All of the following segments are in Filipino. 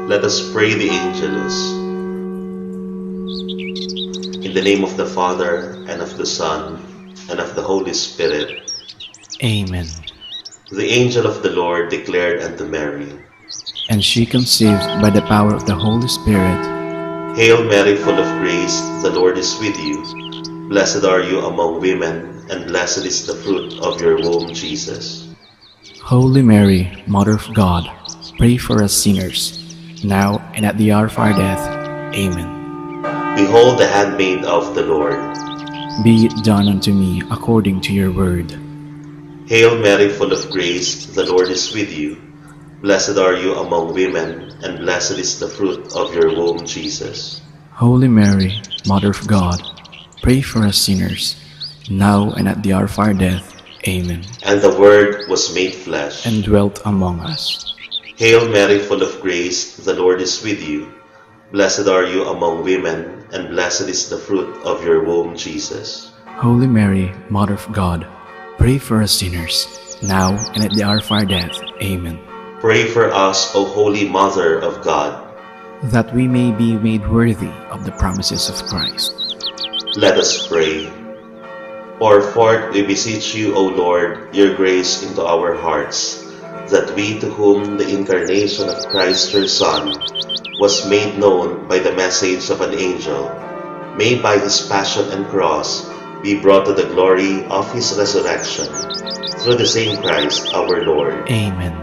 Let us pray the Angelus. In the name of the Father, and of the Son, and of the Holy Spirit. Amen. The angel of the Lord declared unto Mary, And she conceived by the power of the Holy Spirit. Hail Mary, full of grace, the Lord is with you. Blessed are you among women, and blessed is the fruit of your womb, Jesus. Holy Mary, Mother of God, pray for us sinners, now and at the hour of our death. Amen. Behold the handmaid of the Lord. Be it done unto me according to your word. Hail Mary, full of grace, the Lord is with you. Blessed are you among women, and blessed is the fruit of your womb, Jesus. Holy Mary, Mother of God, pray for us sinners, now and at the hour of our death. Amen. And the Word was made flesh, And dwelt among us. Hail Mary, full of grace, the Lord is with you. Blessed are you among women, and blessed is the fruit of your womb, Jesus. Holy Mary, Mother of God, pray for us sinners, now and at the hour of our death. Amen. Pray for us, O Holy Mother of God. That we may be made worthy of the promises of Christ. Let us pray. Pour forth, we beseech you, O Lord, your grace into our hearts, that we to whom the incarnation of Christ your Son was made known by the message of an angel, may by his passion and cross be brought to the glory of his resurrection, through the same Christ our Lord. Amen.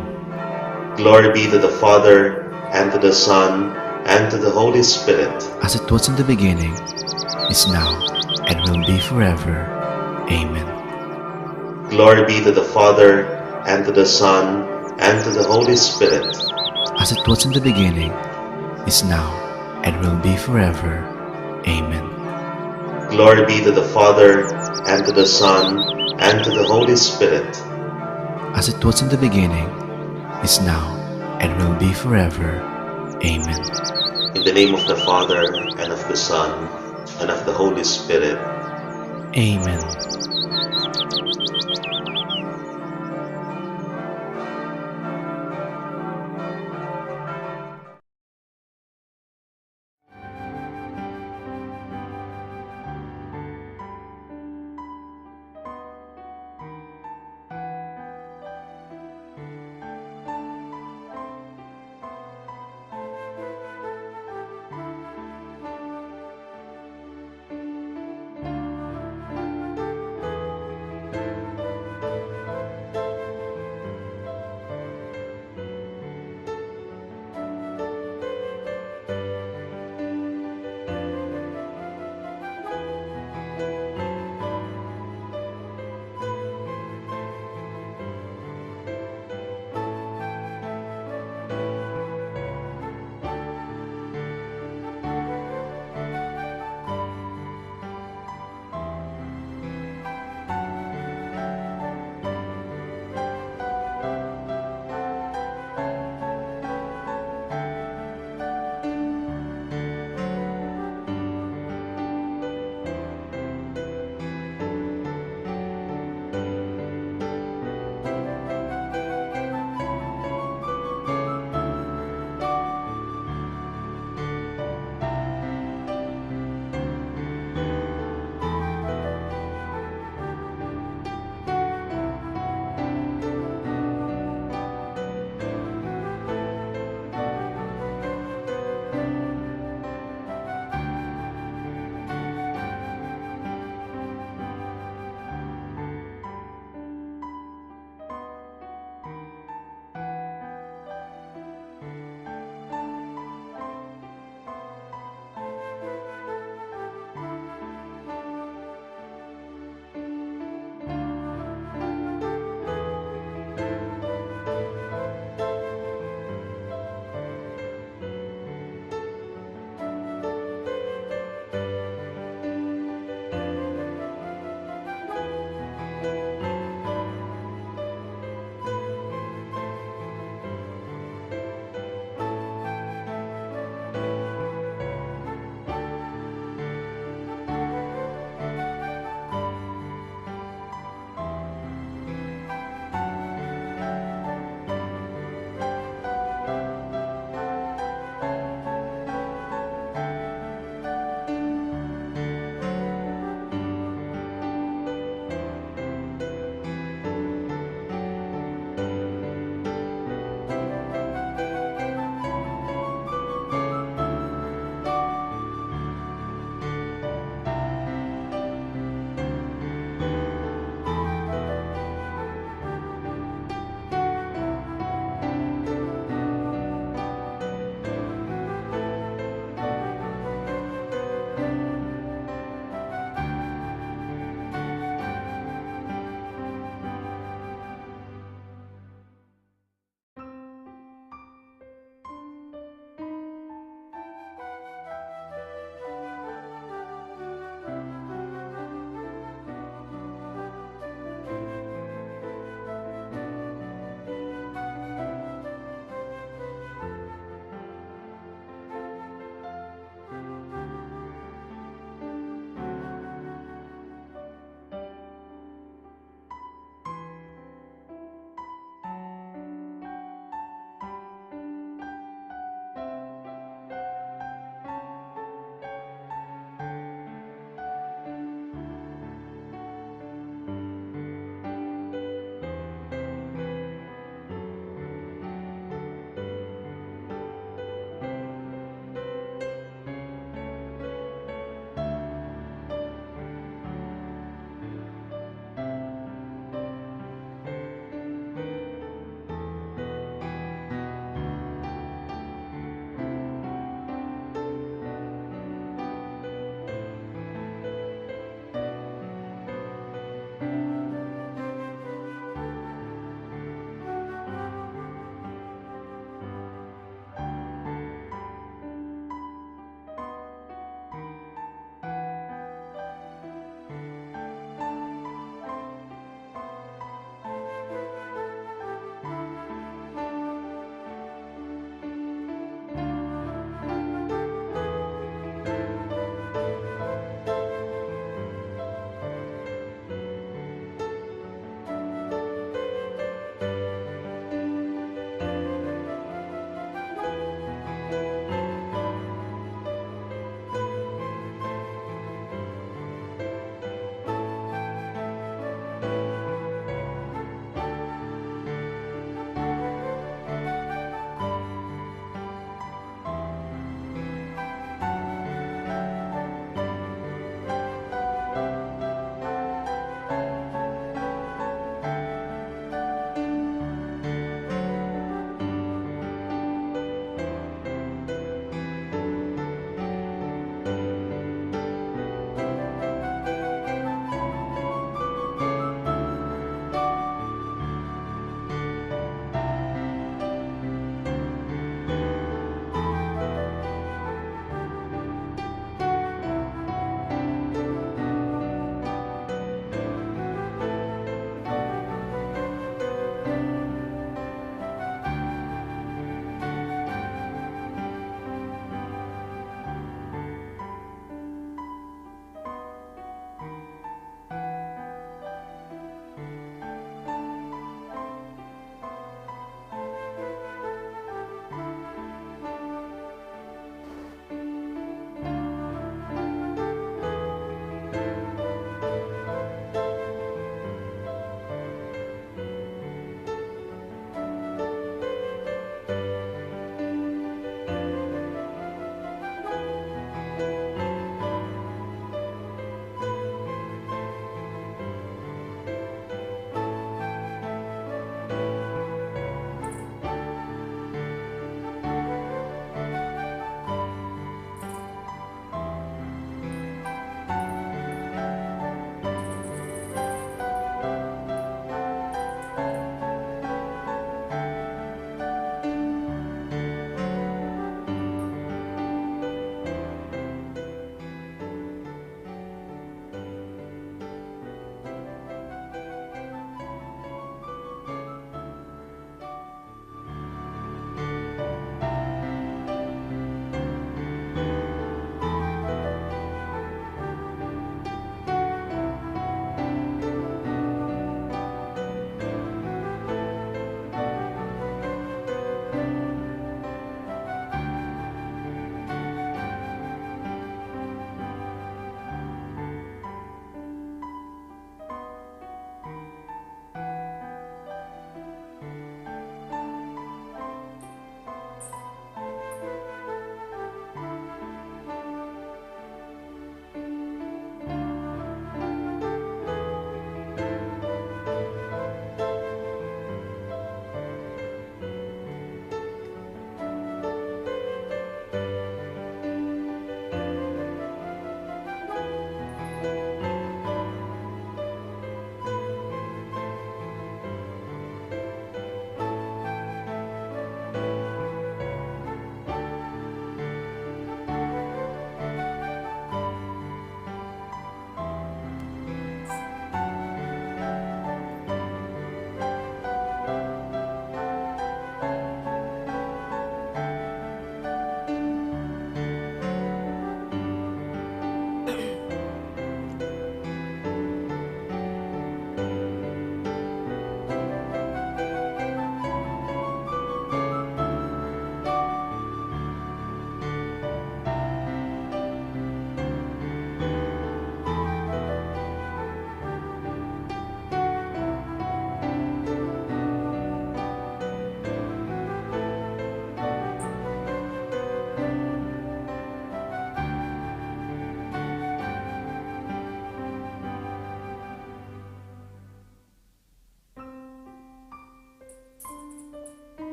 Glory be to the Father, and to the Son, and to the Holy Spirit. As it was in the beginning, is now, and will be forever. Amen. Glory be to the Father, and to the Son, and to the Holy Spirit. As it was in the beginning, is now, and will be forever. Amen. Glory be to the Father, and to the Son, and to the Holy Spirit. As it was in the beginning, is now, and will be forever. Amen. In the name of the Father, and of the Son, and of the Holy Spirit. Amen.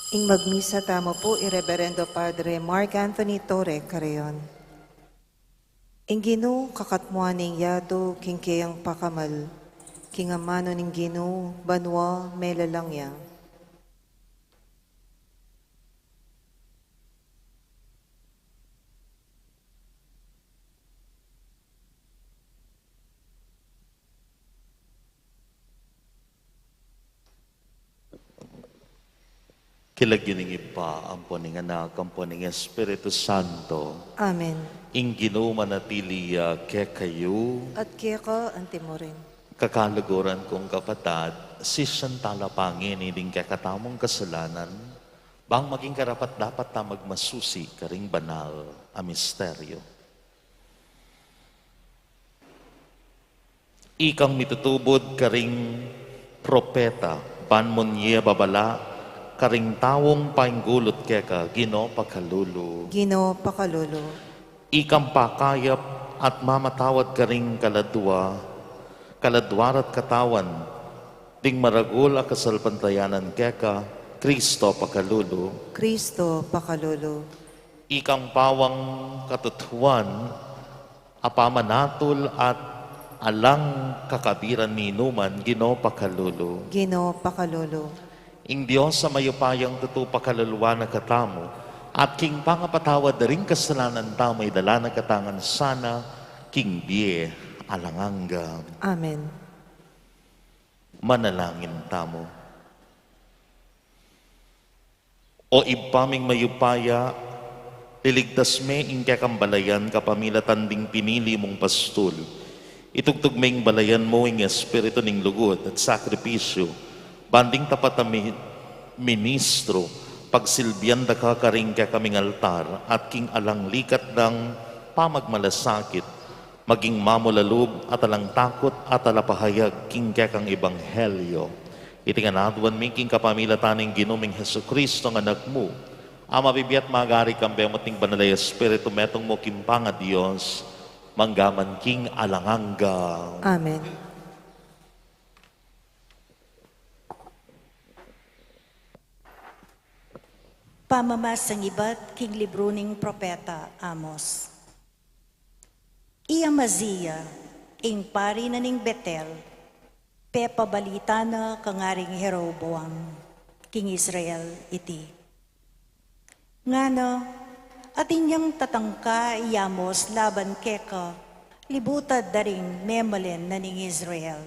Ing magmisa tamo po, Ireverendo Padre Mark Anthony Torre Carreon. Ing Ginu kakatmuaning yato kingkayang pakamal, kingamano ning Ginu banwa melalangya. Kilagyoning ipa ang puning anak, ang puning Espiritu Santo, Amen. ing manatili ke kayo, At kaya ka antimorin. kakaluguran kong kapatad, si Santala Pangin, ining kakatamong kasalanan, bang maging karapat dapat ta magmasusi karing banal a misteryo. Ikang mitutubod karing propeta, banmonye babala, karing tawong painggulot keka, Gino pagkalulu. Gino pakalolo. Ikang pakayap at mamatawad karing kaladwarat katawan, ding maragul a kasalpantayanan keka, Kristo pakalulu. Kristo pakalolo. Ikang pawang katutuan, apamanatol at alang kakabiran ni Numan, Gino pakalulu. Gino pakalolo. Ing Diyos sa mayupayang tutupa kaluluwa na katamo, at king pangapatawad na rin kasalanan tamo ay dala na katangan sana, king biye alanganga. Amen. Manalangin tamo. O ibpaming mayupaya, liligtas me ing kakambalayan kapamilatan ding pinili mong pastol. Itugtog ming balayan mo ing espiritu ning lugod at sakripisyo, banding tapat na ministro, pagsilbiyan da ka karing kaming altar at king alang likat ng pamagmalasakit, maging mamulalub at alang takot at alapahayag king kang ebanghelyo. Itinganadwan ming king kapamilataning ginuming Heso Kristo ng anak mo, ang mabibiyat magari kang bemoting banalay espiritu metong mo kimpanga Diyos, manggaman king alanganga. Amen. Pamamasang iba't king libro ning propeta Amos. Iya Mazia, ing pari na ning Betel, pepabalita na kangaring Jeroboam, king Israel iti. Ngano, at inyang tatangka iyamos laban keka, libutad daring memalen na ning Israel.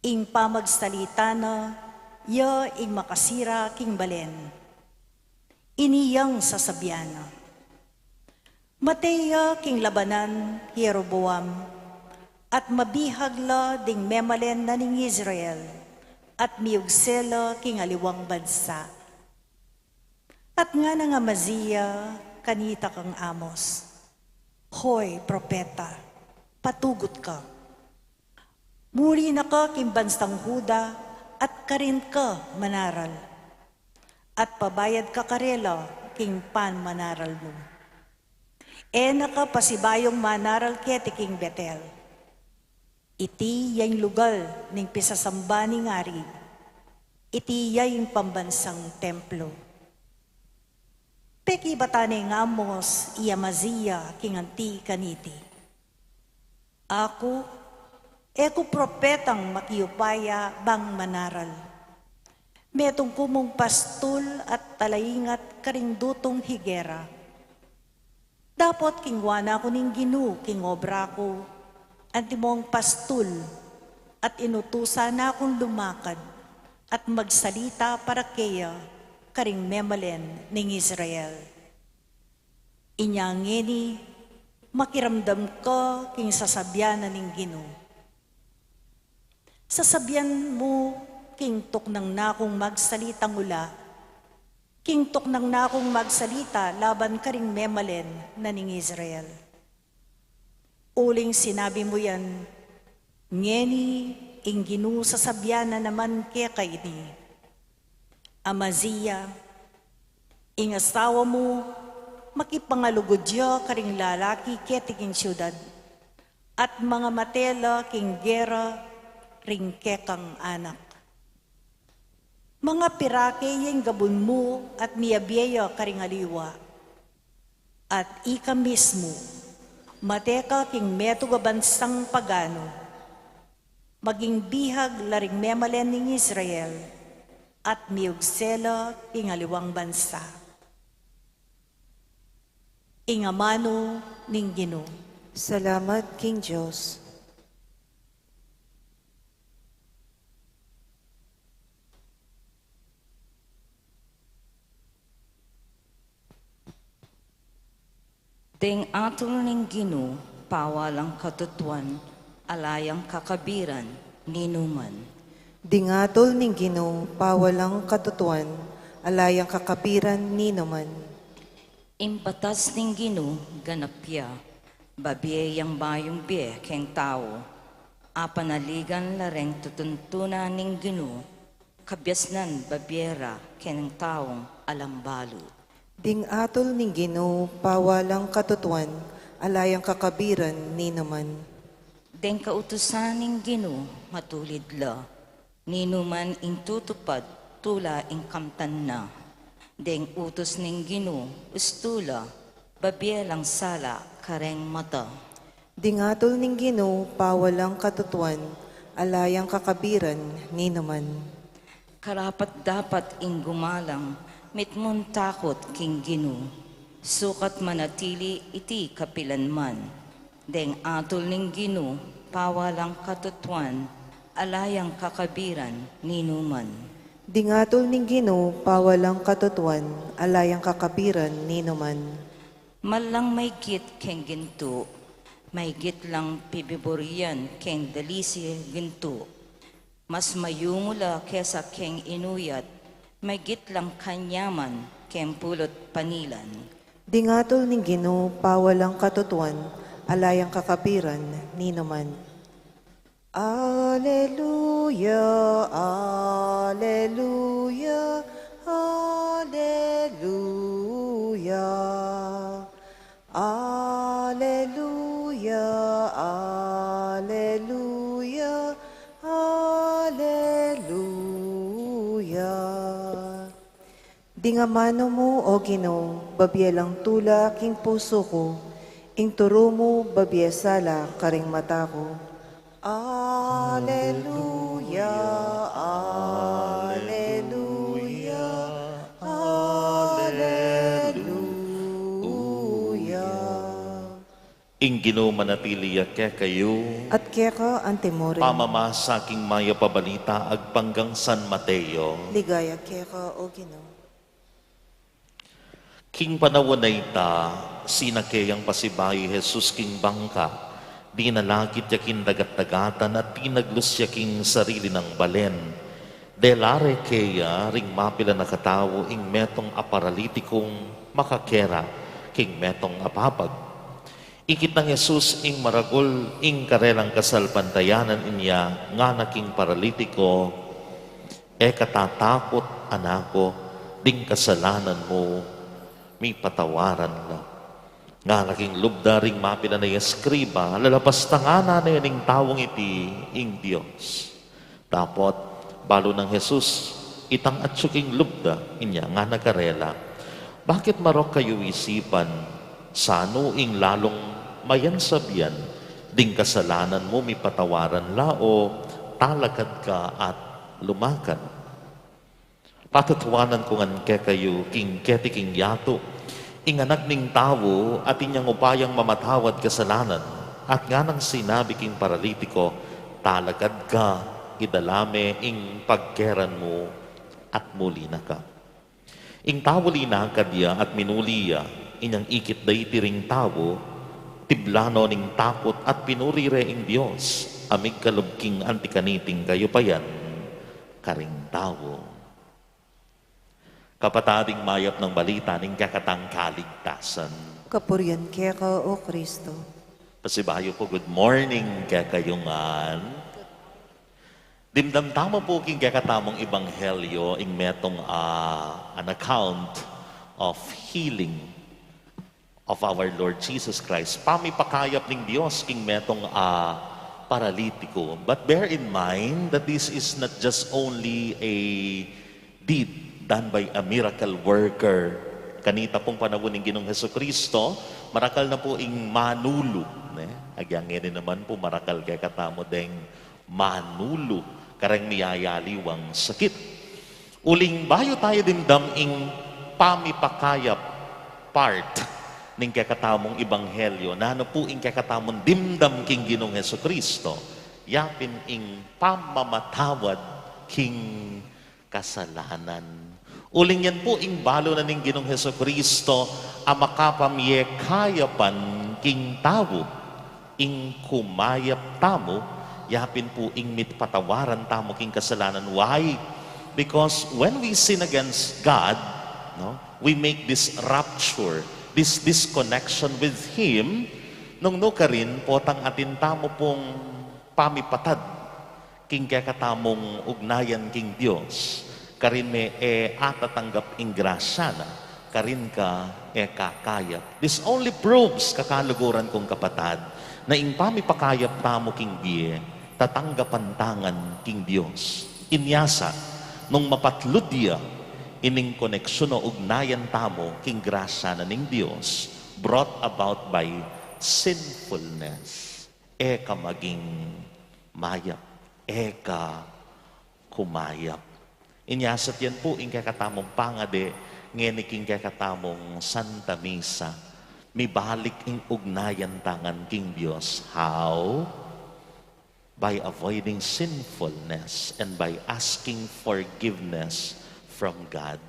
Ing pamagsalita na, ya ing makasira king balen. Iniyang sasabyana. Mateya king labanan Jeroboam, at mabihagla ding memalen na ning Israel, at miugsela king aliwang bansa. At nga na nga Mazia, kanita kang Amos, Hoy, propeta, patugot ka. Muri na ka king bansang Huda, at karin ka manaral. At pabayad ka karela, king pan manaral mo. Naka pasibayong manaral kete king Betel. Iti yung lugal ning pisasamba ni ngari. Iti yung pambansang templo. Peki batane ng Amos iya Mazia king anti kaniti. Ako, eko propetang makiyupaya bang manaral. Metong kumong pastol at talayingat karingdutong higera. Dapat kingwana ko ning Ginu, king obra ko, antimong pastol, at inutusan na akong lumakad, at magsalita para kaya, karing memalen ning Israel. Inyangeni, makiramdam ko king sasabyan na ning Ginu. Sasabyan mo, king tuknang na akong magsalita ngula, king tuknang na akong magsalita laban karing memalen na ning Israel. Uling sinabi mo yan, ngeni ing Ginu sasabyan na naman kaya kay ni. Amazia, ing asawa mo, makipangalugudyo karing lalaki ketiking syudad, at mga matela king gera ring kekang anak. Mga pirake yung gabon mo at miyabiya karingaliwa. At ika mismo, mateka king meto gabansang pagano, maging bihag laring memalen ng Israel, at miugsela king aliwang bansa. Ingamano ning Ginoo. Salamat, King Diyos. Ding atol ning Ginoo, pawalang katutuan, alayang kakabiran, ninuman. Dingatol ning Ginoo, pawalang katutuan, alayang kakapiran ni naman. Impatas ning Ginoo, ganapya, babiyang bayong biye keng tao, apanaligan lareng tutuntunan ning Ginoo, kabyasnan babyera keng taong alambalo. Dingatol ning Ginoo, pawalang katutuan, alayang kakabiran ni naman. Deng kautusan ning Ginoo, matulid la, ninuman ing tutupad, tula ing kamtan na. Deng utos ning Ginoo, ustula, babyelang sala, kareng mata. Dingatol ning Ginoo, pawalang katutuan, alayang kakabiran ni naman. Karapat dapat ing gumalang, mitmun takot king Ginoo, sukat manatili iti kapilanman. Deng atol ning Ginoo, pawalang katutuan, alayang kakabiran, ninuman. Dingatol ning Ginoo, pawalang katutuan, alayang kakapiran ni naman. Malang may git keng ginto, may git lang pibiborian keng dalisi ginto. Mas mayumula kesa keng inuyat, may git lang kanyaman keng pulot panilan. Dingatol ning Ginoo, pawalang katutuan, alayang kakapiran ni naman. Alleluia, alleluia, alleluia. Alleluia, alleluia, alleluia. Dingamano mo, O Ginoo, babyelang tula king puso ko, ing turo mo babyesala karing mata ko. Alleluia, alleluia, alleluia. Ing Ginoo manatili ke kayo, At keka antemore, pamama sa aking maya pabalita agpanggang San Mateo. ligaya keka, O Ginoo. King panawon na ita, sinakeyang pasibayi Jesus king bangka, di nalakit yakin dagat-dagatan at tinaglus yaking sarili ng balen. Delare keya ring mapila na katawo ing metong aparalitikong makakera king metong apapag. Ikit ng Jesus ing maragol ing karelang kasalpantayanan inya nga naking paralitiko, katatakot anako, ding kasalanan mo, may patawaran la. Nga naking lubda ring mapila na eskriba, lalapas tangana na yaning tawong iti ing Diyos. Tapot, balo ng Jesus, itang atsuking lubda, inya nga nakarela. Bakit marok kayo isipan, sano ing lalong mayan sabiyan, ding kasalanan mo may patawaran la o talakad ka at lumakad. Patutuanan ko ngan ke kayo, king keti king yato, inganak ning tawo at inyang upayang mamatawad kasalanan, at nga nang sinabi king paralitiko, talagad ka, idalame ing pagkeran mo, at muli na ka. Ing tawo linakad ya at minuliya, inyang ikit day tiring tawo, tiblano ning takot at pinurire ing Diyos, amig kalubking antikaniting kayo pa yan, karing tawo. Kapatading mayap ng balita ning kakatang kaligtasan. Kapurian keka, O Kristo. Pasibayo po, good morning kakayungan. Dimdamtama po king kakatamong ebanghelyo ing metong an account of healing of our Lord Jesus Christ. Pamipakayap ning Diyos king metong paralitiko. But bear in mind that this is not just only a deed done by a miracle worker. Kanita pong panahon ng Ginoong Hesukristo, marakal na po ing manulo. Agyang ngayon naman po marakal kay katamo deng manulo, karang miyayaliwang sakit. Uling bayo tayo dimdam ing pamipakayap part ning kakatamong ibanghelyo, na ano po ing kakatamong dimdam king Ginoong Hesukristo, yapin ing pamamatawad king kasalanan. Uling yan po ing balo na ning Ginoong Hesukristo, ang makapamyekayapan king tao, ing kumayap tamo, yapin po ing mitpatawaran tamo king kasalanan. Why? Because when we sin against God, no, we make this rupture, this disconnection with Him, nung no ka rin, potang atin tamo pong pamipatad, king kakatamong ugnayan king Diyos, karin me atatanggap ing grasya na, karin ka kakayap. This only proves, kakaluguran kong kapatad, na ing pamipakayap tamo king biye, tatanggapan tangan king Diyos. Inyasa, nung mapatludya, ining koneksyon o ugnayan tamo king grasya na ning Diyos, brought about by sinfulness, eka maging mayap, eka kumayap. Inyasat yan po ing kakatamong pangade, ngeni king kakatamong Santa Misa, mibalik ing ugnayan tangan king Diyos. How? By avoiding sinfulness and by asking forgiveness from God.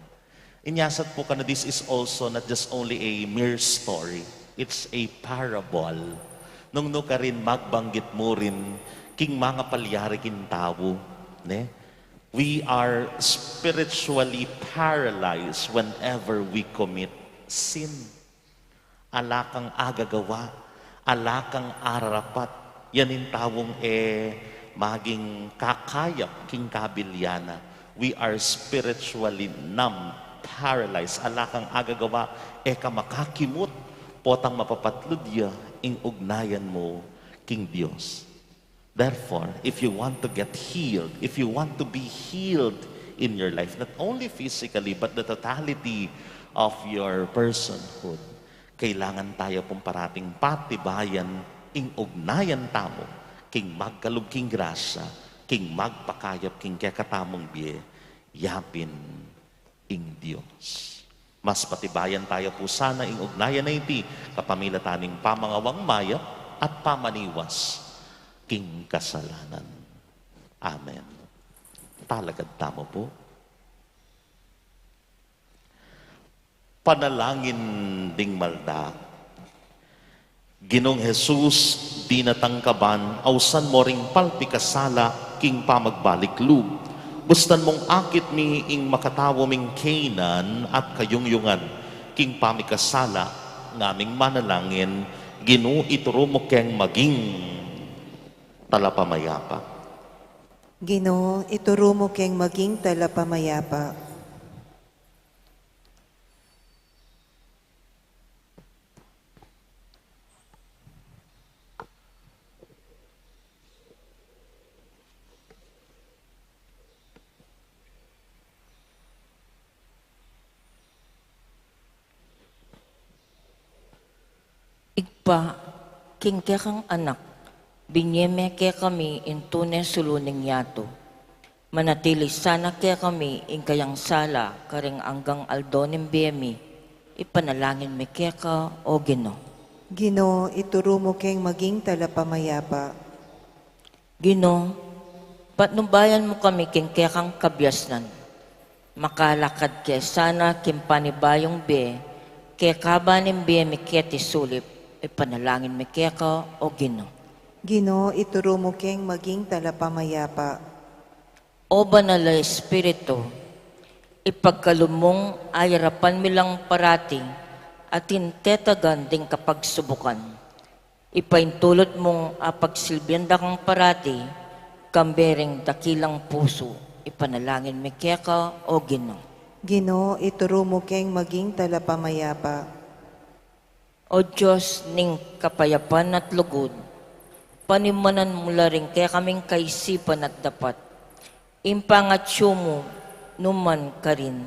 Inyasat po ka na this is also not just only a mere story. It's a parable. Nung no ka rin magbanggit mo rin king mga palyari kin tao. Ne? We are spiritually paralyzed whenever we commit sin. Alakang agagawa, alakang ararapat. Yan yung tawong maging kakayap king kabilyana. We are spiritually numb, paralyzed. Alakang agagawa, eka makakimot, potang mapapatludya, ing ugnayan mo king Diyos. Therefore, if you want to get healed, if you want to be healed in your life, not only physically, but the totality of your personhood, kailangan tayo pong parating patibayan ing ugnayan tamo, king magkalog king grasya, king magpakayap king kakatamong biye, yapin ing Diyos. Mas patibayan tayo po sana ing ugnayan na iti, kapamilataning pamangawang mayap at pamaniwas king kasalanan. Amen. Talagad tamo po. Panalangin ding malda. Ginong Jesus, di natangkaban, awsan mo ring palpikasala, king pamagbalik lub. Bustan mong akit mi ing makatawo ming Canaan at kayungyungan, king pamikasala, ngaming manalangin, Ginoo ituro mo keng maging talapamayapa. Ginoo, ituro mo keng maging talapamayapa. Igpa, king kang anak, binyeme ke kami in tunay suluning yato. Manatili sana ke kami in kayang sala karing anggang aldonim biyemi, ipanalangin me ke ka o Ginoo. Ginoo, ituro mo keng maging talapamayapa. Ginoo, patnubayan mo kami king kang kabyasnan. Makalakad ke sana king panibayong be, ke kabanim biyemi ke tisulip, ipanalangin me ke ka o Ginoo. Ginoo, ituro mo keng maging talapamayapa. O Banal na Espiritu, ipagkalumong ayarapan milang parati at intetagan ding kapagsubukan. Ipaintulot mong apagsilbyanda kang parati, kambering dakilang puso, ipanalangin me ke ka o Ginoo. Ginoo, ituro mo keng maging talapamayapa. O Diyos ning kapayapan at lugod, panimanan mula rin kaya kaming kaisipan at dapat. Impangatsyo mo, numan ka rin,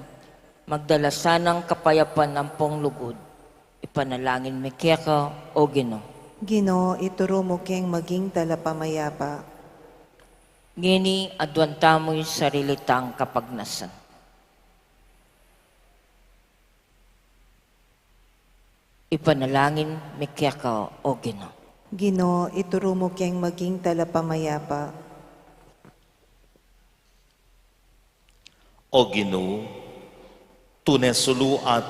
magdala sanang kapayapan ng ponglugod. Ipanalangin mi kaya ka, o Ginoo. Ginoo, ituro mo keng maging talapamayapa. Ngini adwan tamo'y sarili tang kapagnasan. Ipanalangin mi kaya ka, o Ginoo. Ginoo, ituro mo keng maging talapamayapa. O Ginoo, tunesulu at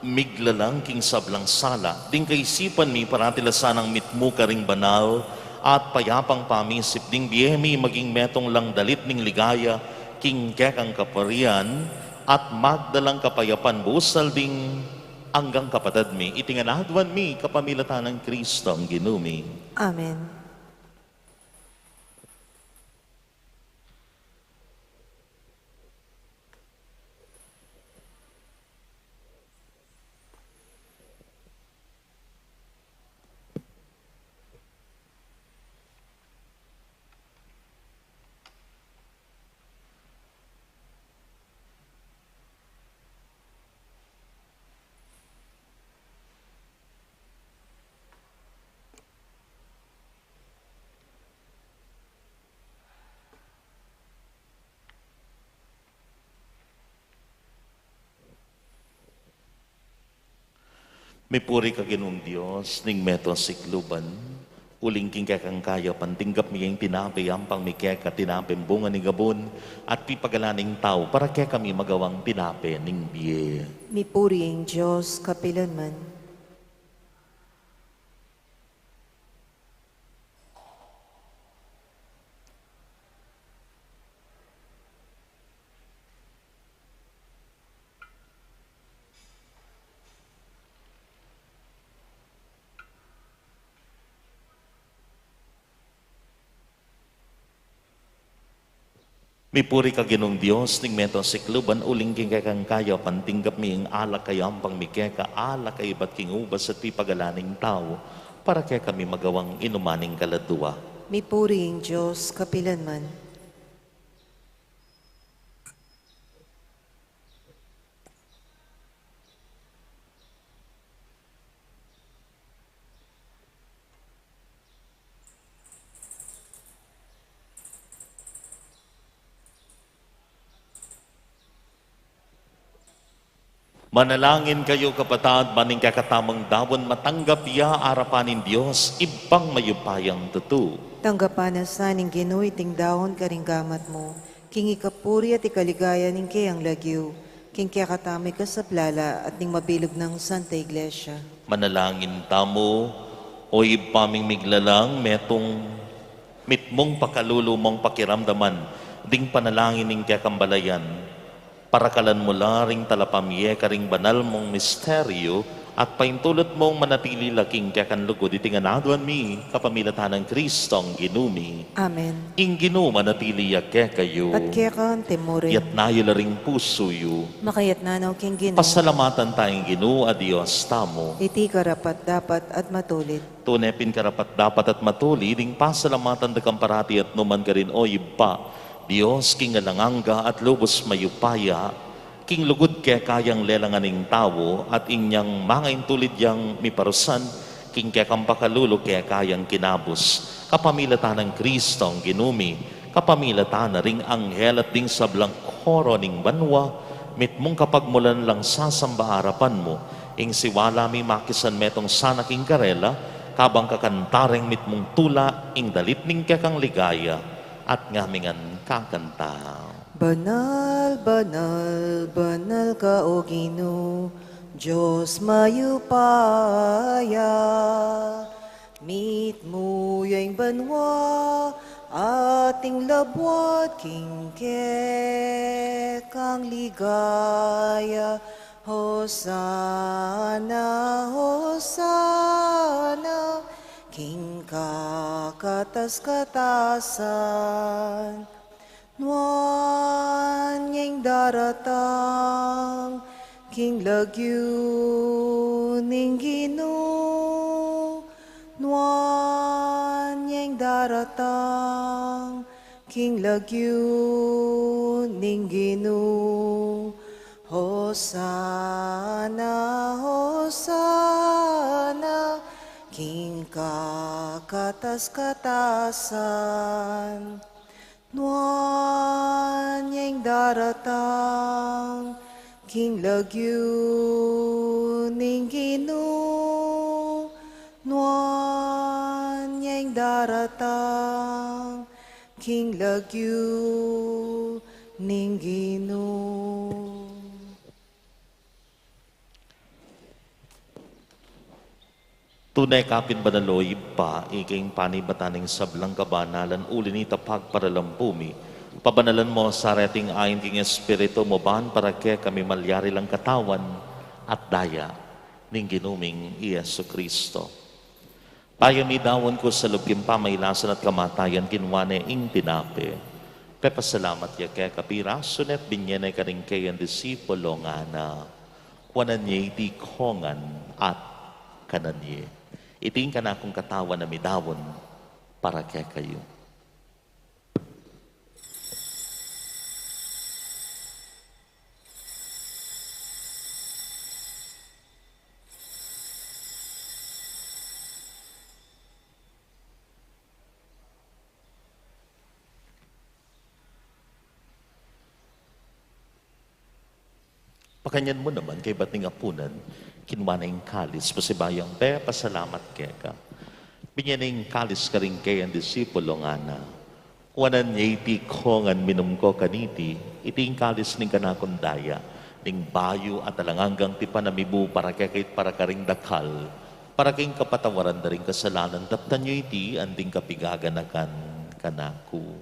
miglalang king sablang sala, ding kaisipan mi paratilasan ang mitmu karing banal, at payapang pamisip ding biyemi maging metong lang dalit ning ligaya, king kekang kaparian, at magdalang kapayapan busal ding anggang kapatad mi, itinganadwan mi kapamilatan ng Kristo ang ginumi. Amen. May puri ka ginong Diyos, ning meto sikluban, uling king kakang kaya pantinggap mi yung tinapay ang pang mi keka tinapay bunga ni gabon, at pipagalaning tao para kaya kami magawang tinapay ning biye. Mipuri ang Diyos, kapilanman. May puri ka ginong Diyos, ning meto sikluban, uling king kakang kaya pantinggap mi yung alak kayo ang pang mi keka, alak kayo ba't king ubas at pipagalaning tao, para kaya kami magawang inumaning kaladua. Mipuri ang Diyos, kapilanman. Manalangin kayo kapatad, maning kakatamang dawon matanggap ya arapanin Diyos, ibang mayupayang tutu. Tanggapan na sa ning Ginoo iting dahon karing gamat mo. King ikapuri at ikaligaya ning kayang lagyo. King kaya katamay ka sa plala at ning mabilog ng Santa Iglesia. Manalangin tamo, o ipaming miglalang metong mitmong pakalulumong pakiramdaman, ding panalangin ning kakambalayan, parakalan mo laring talapamye karing banal mong misteryo, at paintulot mong manatili laking kakan lugod itinganadwan mi kapamilatan ng Kristo ang ginumi. Amen. Ing Ginoo manatili yake kayo, At kaya ka ang temore. yat nayo laring puso yu. Makayat nanaw king Ginoo. Pasalamatan tayong Ginoo a Dios tamo. Iti karapat dapat at matulit. Tunepin karapat dapat at matuli, ding pasalamatan da kamparati at numan ka rin o iba. Dios king alanganga at lubos mayupaya, king lugod kaya kayang lelanganing tao, at inyang mga intulid yang miparusan, king kaya kampakalulo kaya kayang kinabos. Kapamilatan ng Kristo ang ginumi, kapamilatan na ring anghel at ding sablang koro ning banwa, mitmong kapagmulan lang sasamba harapan mo, ing siwala mi makisan metong sana king karela, kabang kakantareng mitmong tula, ing dalit ning kakang ligaya, at ngamingan kakanta. Banal, banal, banal ka o Ginoo, Diyos mayupaya. Meet mo yung banwa, ating labwat, kingke kang ligaya. Hosana, Hosana, king kakatas-katasan. Nuan yang daratang, king lagyo ning Ginoo. Nuan yang daratang, king lagyu ning Ginoo. Hosana, Hosana, king kakatas-katasan. Nuan yang daratang, king lagyu ning Ginoo. Nuan yang daratang, king lagyu ning Ginoo. Tunay kapin banaloy pa, iking panibataning sablang kabanalan, uli ni tapag para lampumi. Pabanalan mo sa reting ayin king espiritu mo ban para kaya kami malyari lang katawan at daya ning ginuming Iyesu Kristo. Payami dawon ko sa lubim pamaylasan at kamatayan kinwane ing tinape. Pepasalamat ya kaya kapiraso net binyenay karing kayan disipulo nga na kuwanan niya iti kongan at kanan niya. Iting ka na akong katawan na midawon para kaya kayo. Pakanyan mo naman kay bating apunan, kinwa na yung kalis, pasibayang te, pasalamat kaya ka. Binyan na yung kalis ka rin kay ang disipulo nga na, kuwanan niya iti kongan minum ko kaniti, iti yung kalis ning kanakundaya, ning bayo at alanganggang ti panamibu para kaya kahit para ka ring dakal, para kayong kapatawaran na rin kasalanan, taptan nyo iti anding kapigaganakan kanaku.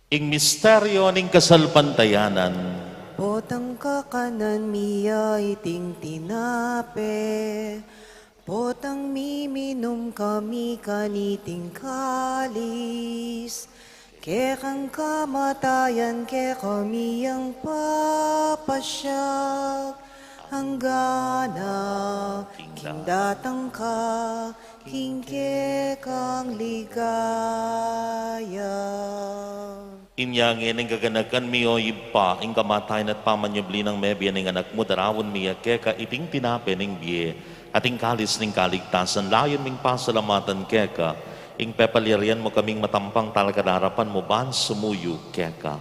Ing misteryo ning kasalpantayanan, Potang kakanan miya iting tinape, potang miminum kami kaniting kalis, kekang kamatayan ke kami ang papasyak, hanggana, king datang ka, king kekang ligaya. inyangin ang gaganakan miyo ipa, ing kamatayan at pamanyabli ng mebian ng anak mo, darawon miya keka iting tinape ning biye, ating kalis ning kaligtasan, layon ming pasalamatan keka, ing pepalirian mo kaming matampang talakadarapan mo ban sumuyo keka.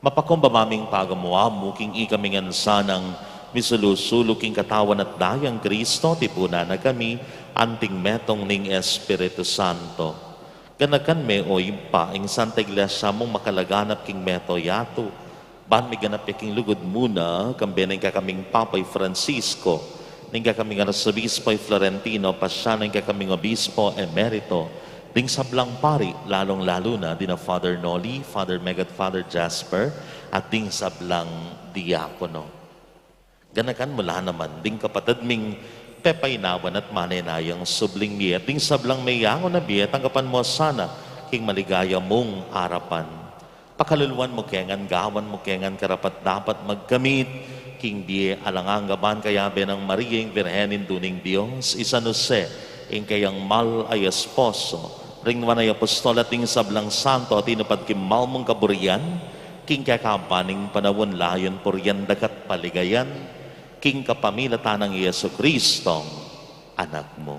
Mapakumba maming pagamuha mo, king ikaming ansanang misulusulo king katawan at dayang Kristo, tipuna na kami, anting metong ning Espiritu Santo. Ganakan me o impa, ing Santa Iglesia mong makalaganap king meto yato. Ban may ganap king lugod muna, kambeneng kakaming Papay Francisco, ning kakaming Arsobispo Florentino, pasya ning kakaming Obispo Emerito, ding sablang pari, lalong-lalo na, dina Father Noli, Father Megat, Father Jasper, at ding sablang diakono. Ganakan mula naman, ding kapatid ming pepaynawan at manenayang subling miyet, ding sablang mayango na biyet, tanggapan mo sana, king maligaya mong harapan. Pakaluluan mo kengan, gawan mo kengan, karapat dapat magkamit, king biye alangang gaban kaya benang Maria, ing Birhenin duning Diyos, isa no se, ing kayang mal ay esposo, ring wanay apostol at ing sablang santo, at inupad kimal mong kaburian, king kakampaning panawon layon puryan dakat paligayan, king kapamilatan ng Yesu Kristo, anak mo.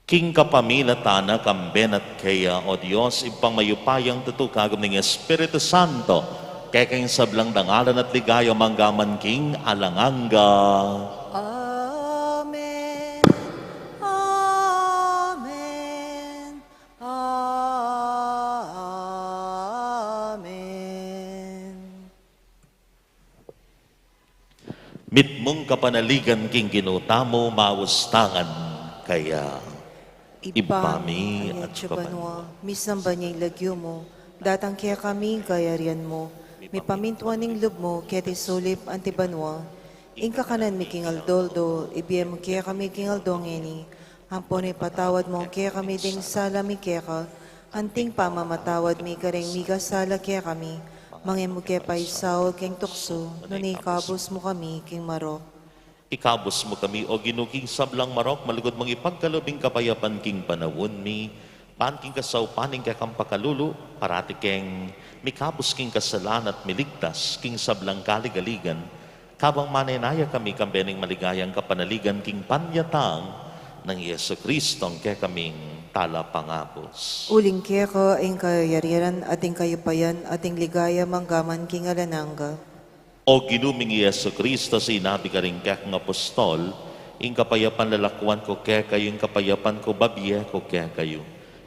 King kapamilatan na kamben at kaya, o Diyos, ipang mayupayang tutukagam ng Espiritu Santo, kaya kayong sablang dangalan at ligaya manggaman king alanganga. Amen. Amen. Amen. Mitmong kapanaligan king ginutamo, maustangan kaya. Ibami at Chabanwa, misamba niya yung lagyo mo, datang kaya kami kayarian mo, may pamintuan ng lub mo, kaya tisulip antibanwa, ing kakanan mi king aldoldo, ibiyem kaya kami king aldongeni, Hampon patawad mo kaya kami ding sala mi kaya anting pamamatawad mi karing miga sala kaya kami. Mangimu kaya paisaw king tukso, nuni kabus mo kami king marok. Ikabos mo kami, o ginuging sablang marok, malugod mong ipagkalubing kapayapan king panawon mi, panking kasaw paning kakang pakalulu, parati keng mikabos king kasalan at miligtas, king sablang kaligaligan, kabang manenaya kami kambening maligayang kapanaligan king panyatang ng Yesu Kristong kaya kaming tala pangapos. Uling kaya ka ang kayariran ating kayupayan ating ligaya manggaman king alanangga. O ginuming Yesu Kristo, sinabi ka rin kaya kang apostol, ing kapayapan lalakwan ko kaya kayo, ing kapayapan ko babiye ko kaya kayo.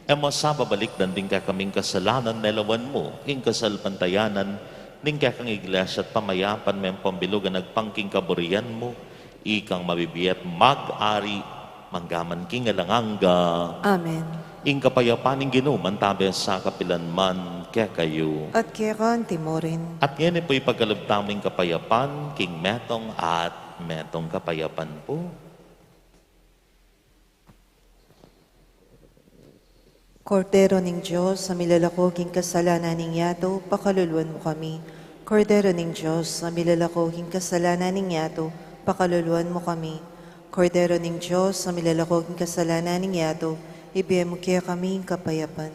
E mo sa babalik din kaya kaming kasalanan nelawan mo, ing kasalpantayanan, ning kaya kang iglesia at pamayapan may pambilugan nagpangking kaburian mo, ikang mabibiyat mag-ari, manggaman king alanganga. Amen. Ing kapayapan ing ginuman tabi sa kapilanman kaya kayo. At kaya ka timorin. At ngayon po'y pagkalabtaming kapayapan, King Metong at Metong kapayapan po. Kordero ning Diyos, sa milalako king kasalanan ning yato, pakaluluan mo kami. Kordero ning Diyos, sa milalako king kasalanan ning yato, pakaluluan mo kami. Kordero ning Diyos, sa milalako king kasalanan ning yato, ibigay mo kaya kami ing kapayapan.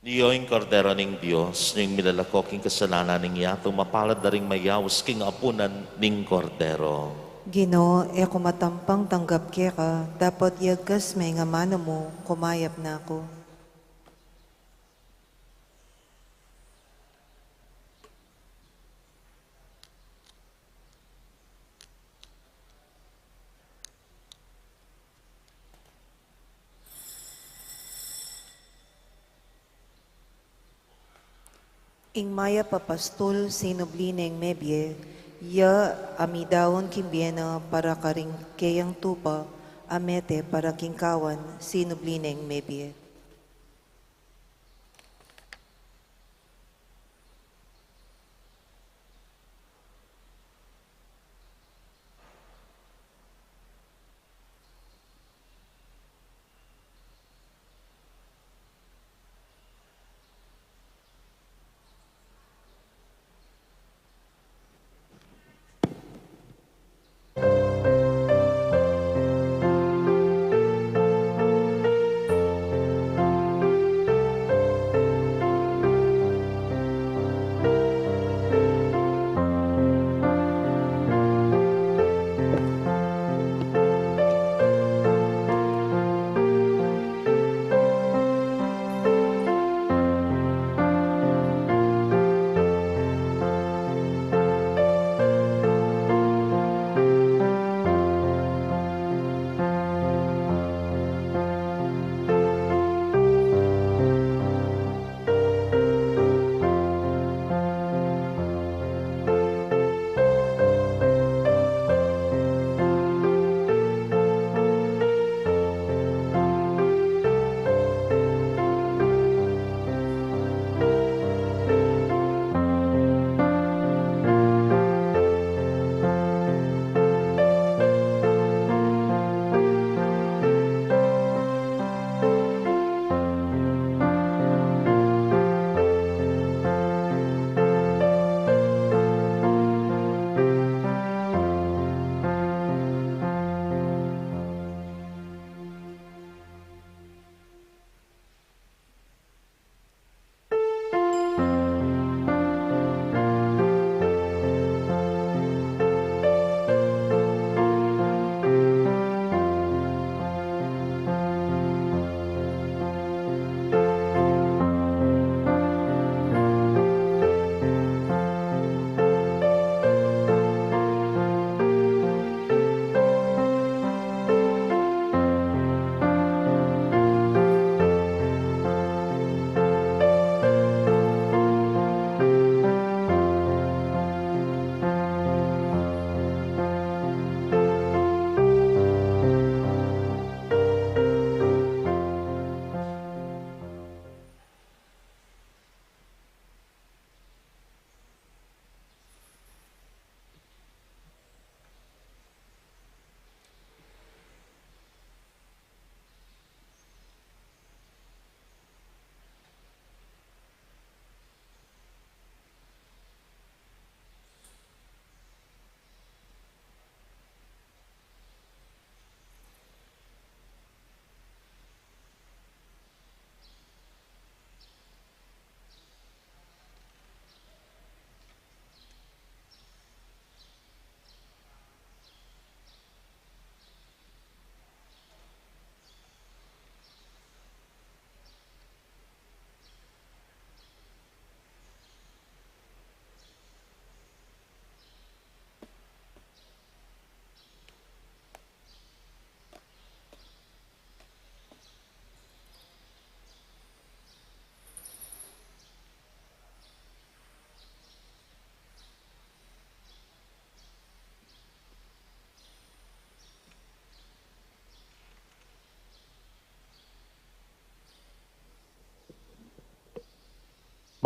Diyo'ing kordero ning Diyos, ning milalako king kasalanan ning yato, mapalad na ring mayawas king apunan ning kordero. Ginoo, e kumatampang tanggap kaya ka, dapat yagas may nga mano mo, kumayap na ako. Ing maya papastol sinublineng mebye, ya amidawon kimbiena para karing kayang tupa, amete para kingkawan sinublineng mebye.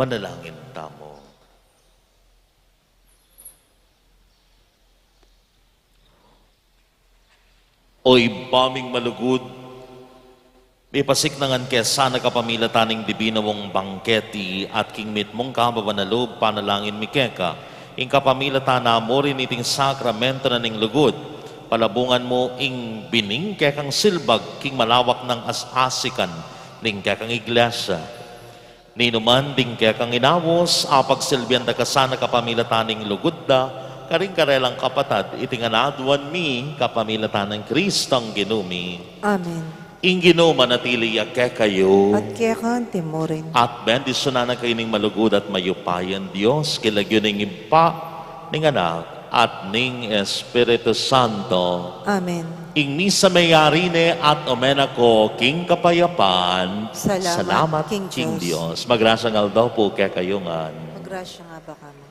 Manalangin tamo. Oy baming malugod, may pasik nangan kesa nagkapamilataning dibina mong bangketi at kingmit mong kababanalog panalangin mi keka. Ing kapamilata na mo rin iting sakramento na ning lugod. Palabungan mo ing bining kekang silbag king malawak ng asasikan ning kekang iglesia. Ninuman ding kekang inawos apag silbian da kasana kapamilataning lugod da karing karelang kapatad itinganaduan mi kapamilatan ng Kristong ginumi. Amen. Ing ginuma natili yake kayo. At kaya kan timorin. At bendisyonan na kayo ning malugod at mayupayan Diyos, kilagyo ning impa, ning anak, at ning Espiritu Santo. Amen. Ing misa mayarine at omena ko, king kapayapan. Salamat, King King Diyos. Magrasang aldaw po kaya kayo nga. Magrasya nga ba kamo?